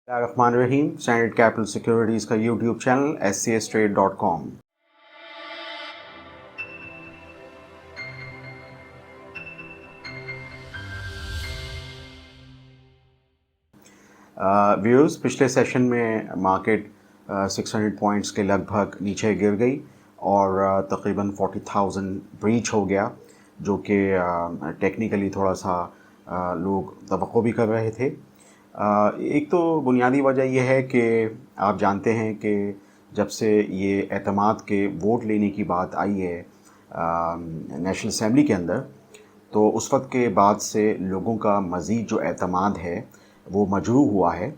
रहीम standard capital securities का YouTube channel scstrade.com। Viewers, पिछले session में मार्केट 600 पॉइंट्स के लगभग नीचे गिर गई और तकरीबन 40,000 ब्रीच हो गया, जो कि टेक्निकली थोड़ा सा लोग तवक्को भी कर रहे थे। एक तो बुनियादी वजह यह है कि आप जानते हैं कि जब से ये एतमाद के वोट लेने की बात आई है नेशनल असेंबली के अंदर, तो उस वक्त के बाद से लोगों का मज़ीद जो एतमाद है वो मजरूह हुआ है।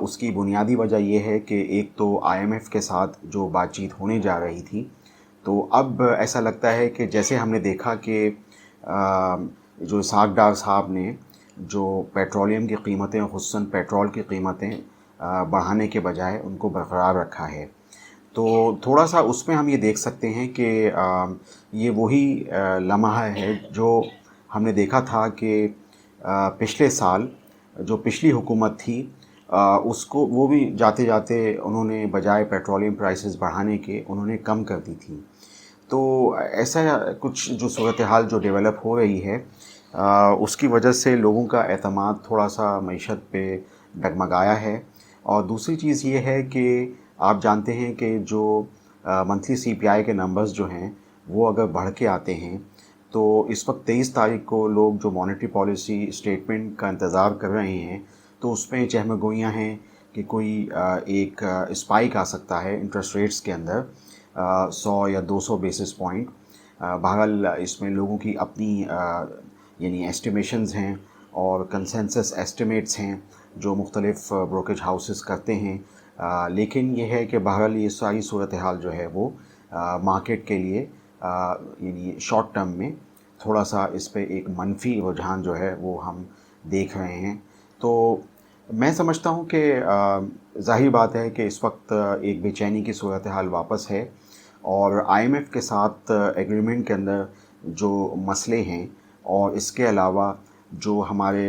उसकी बुनियादी वजह यह है कि एक तो IMF के साथ जो बातचीत होने जा रही थी, तो अब ऐसा लगता है कि जैसे हमने देखा कि जो इसहाक डार साहब ने जो पेट्रोलियम की कीमतें, खुसूसन पेट्रोल की कीमतें बढ़ाने के बजाय उनको बरकरार रखा है, तो थोड़ा सा उसमें हम ये देख सकते हैं कि ये वही लम्हा है जो हमने देखा था कि पिछले साल जो पिछली हुकूमत थी उसको वो भी जाते जाते उन्होंने बजाय पेट्रोलियम प्राइसेस बढ़ाने के उन्होंने कम कर दी थी। तो ऐसा कुछ जो सूरत हाल जो डेवलप हो रही है उसकी वजह से लोगों का एतमाद थोड़ा सा मईशत पे डगमगाया है। और दूसरी चीज़ ये है कि आप जानते हैं कि जो मंथली CPI के नंबर्स जो हैं वो अगर बढ़ के आते हैं, तो इस वक्त 23 तारीख को लोग जो मॉनेटरी पॉलिसी स्टेटमेंट का इंतज़ार कर रहे हैं, तो उसमें चहमगोइयाँ हैं कि कोई एक स्पाइक आ सकता है इंटरेस्ट रेट्स के अंदर 100 या 200 बेसिस पॉइंट। बहरहाल इसमें लोगों की अपनी यानी एस्टिमेशंस हैं और कंसेंसस एस्टिमेट्स हैं जो मुख्तलिफ ब्रोकरेज हाउसेस करते हैं। लेकिन ये है कि बहरहाल ये सारी सूरत हाल जो है वो मार्केट के लिए यानी शॉर्ट टर्म में थोड़ा सा इस पे एक मनफी रुझान जो है वो हम देख रहे हैं। तो मैं समझता हूँ कि ज़ाहिर बात है कि इस वक्त एक बेचैनी की सूरत हाल वापस है और IMF के साथ एग्रीमेंट के अंदर जो मसले हैं और इसके अलावा जो हमारे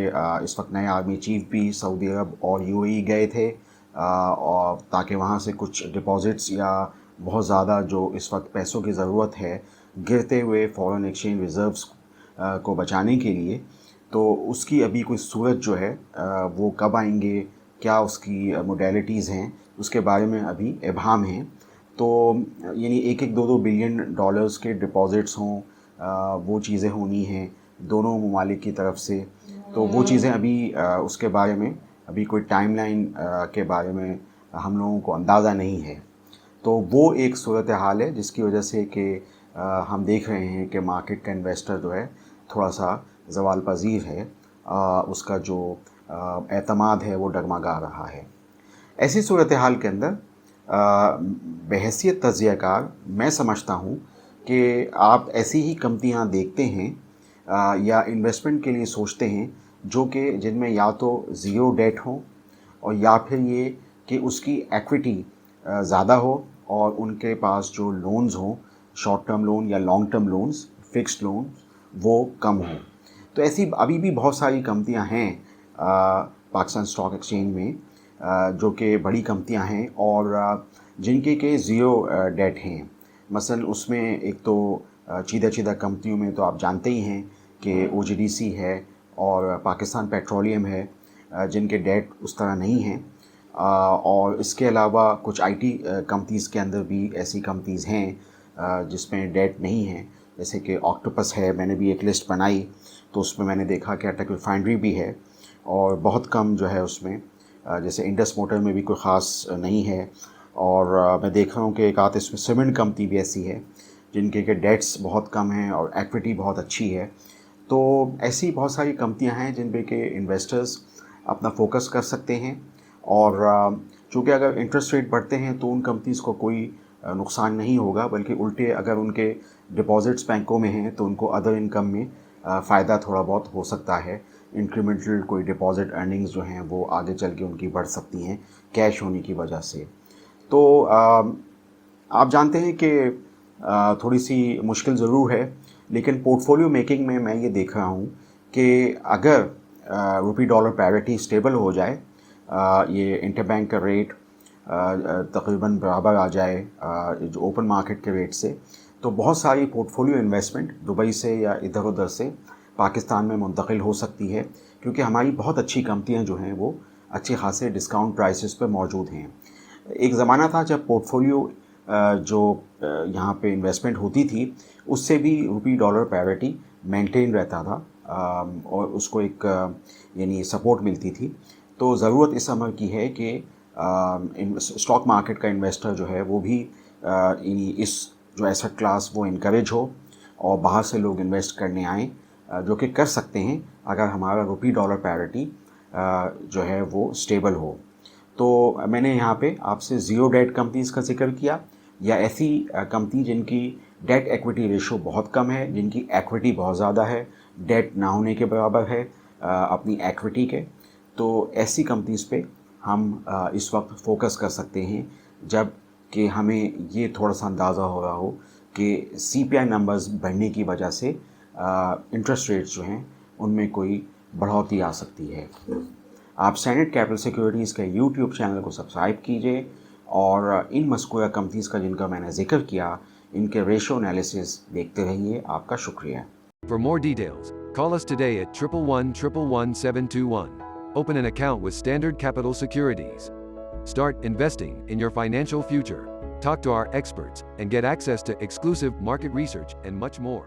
इस वक्त नए आर्मी चीफ भी सऊदी अरब और UAE गए थे और ताकि वहाँ से कुछ डिपॉज़िट्स या बहुत ज़्यादा जो इस वक्त पैसों की ज़रूरत है गिरते हुए फॉरेन एक्सचेंज रिज़र्व्स को बचाने के लिए, तो उसकी अभी कोई सूरत जो है वो कब आएंगे, क्या उसकी मोडेलिटीज़ हैं, उसके बारे में अभी इबहम हैं। तो यानी 1-2 बिलियन डॉलर्स के डिपॉज़िट्स हों, वो चीज़ें होनी हैं दोनों ममालिक की तरफ से, तो वो चीज़ें अभी उसके बारे में अभी कोई टाइमलाइन के बारे में हम लोगों को अंदाज़ा नहीं है। तो वो एक सूरत हाल है जिसकी वजह से कि हम देख रहे हैं कि मार्केट का इन्वेस्टर जो है थोड़ा सा ज़वाल पज़ीर है, उसका जो एतमाद है वो डगमगा रहा है। ऐसी सूरत हाल के अंदर बहैसियत तज्ज़ियाकार मैं समझता हूँ कि आप ऐसी ही कंपनियाँ देखते हैं या इन्वेस्टमेंट के लिए सोचते हैं जो कि जिनमें या तो ज़ीरो डेट हो और या फिर ये कि उसकी एक्विटी ज़्यादा हो और उनके पास जो लोन्स हों, शॉर्ट टर्म लोन या long term loans, fixed loan, वो कम हों। तो ऐसी अभी भी बहुत सारी कंपनियां हैं पाकिस्तान स्टॉक एक्सचेंज में जो कि बड़ी कंपनियां हैं और जिनके के ज़ीरो डेट हैं। मसलन उसमें एक तो चीदा कंपनियों में तो आप जानते ही हैं कि OGDC है और पाकिस्तान पेट्रोलियम है, जिनके डेट उस तरह नहीं हैं। और इसके अलावा कुछ IT कंपनीज़ के अंदर भी ऐसी कंपनीज़ हैं जिसमें डेट नहीं है, जैसे कि ऑक्टोपस है। मैंने भी एक लिस्ट बनाई तो उसमें मैंने देखा कि अटक रिफाइनरी भी है और बहुत कम जो है उसमें, जैसे इंडस मोटर में भी कोई ख़ास नहीं है। और मैं देख रहा हूँ कि एक आध इसमें सीमेंट कंपनी भी ऐसी है जिनके के डेट्स बहुत कम हैं और एक्विटी बहुत अच्छी है। तो ऐसी बहुत सारी कंपनियां हैं जिन पे के इन्वेस्टर्स अपना फोकस कर सकते हैं और चूँकि अगर इंटरेस्ट रेट बढ़ते हैं तो उन कंपनीज़ को कोई नुकसान नहीं होगा, बल्कि उल्टे अगर उनके डिपॉज़िट्स बैंकों में हैं तो उनको अदर इनकम में फ़ायदा थोड़ा बहुत हो सकता है। इंक्रीमेंटल कोई डिपॉज़िट अर्निंग्स जो हैं वो आगे चल के उनकी बढ़ सकती हैं कैश होने की वजह से। तो आप जानते हैं कि थोड़ी सी मुश्किल ज़रूर है, लेकिन पोर्टफोलियो मेकिंग में मैं ये देख रहा हूँ कि अगर रुपी डॉलर पैरिटी स्टेबल हो जाए ये इंटरबैंक का रेट तकरीबन बराबर आ जाए जो ओपन मार्केट के रेट से, तो बहुत सारी पोर्टफोलियो इन्वेस्टमेंट दुबई से या इधर उधर से पाकिस्तान में मुंतकिल हो सकती है, क्योंकि हमारी बहुत अच्छी कंपनियां जो हैं वो अच्छे खासे डिस्काउंट प्राइसेस पर मौजूद हैं। एक ज़माना था जब पोर्टफोलियो जो यहाँ पे इन्वेस्टमेंट होती थी उससे भी रुपी डॉलर पैरिटी मेंटेन रहता था और उसको एक यानी सपोर्ट मिलती थी। तो ज़रूरत इस अमर की है कि स्टॉक मार्केट का इन्वेस्टर जो है वो भी यानी इस जो एसेट क्लास वो इनकरेज हो और बाहर से लोग इन्वेस्ट करने आएँ, जो कि कर सकते हैं अगर हमारा रुपी डॉलर पैरिटी जो है वो स्टेबल हो। तो मैंने यहाँ पे आपसे ज़ीरो डेट कंपनीज़ का जिक्र किया, या ऐसी कंपनी जिनकी डेट एक्विटी रेशो बहुत कम है, जिनकी एक्विटी बहुत ज़्यादा है, डेट ना होने के बराबर है अपनी एक्विटी के। तो ऐसी कंपनीज़ पे हम इस वक्त फोकस कर सकते हैं जब कि हमें ये थोड़ा सा अंदाज़ा हो रहा हो कि CPI नंबर्स बढ़ने की वजह से इंटरेस्ट रेट्स जो हैं उनमें कोई बढ़ोतरी आ सकती है। आप स्टैंडर्ड कैपिटल सिक्योरिटीज़ के यूट्यूब चैनल को सब्सक्राइब कीजिए और इन मज़कूरा कंपनीज़ का जिनका मैंने जिक्र किया इनके रेशो एनालिसिस देखते रहिए। आपका शुक्रिया। For more details, call us today at 111-111-721. Open an account with Standard Capital Securities. Start investing in your financial future. Talk to our experts and get access to exclusive market research and much more.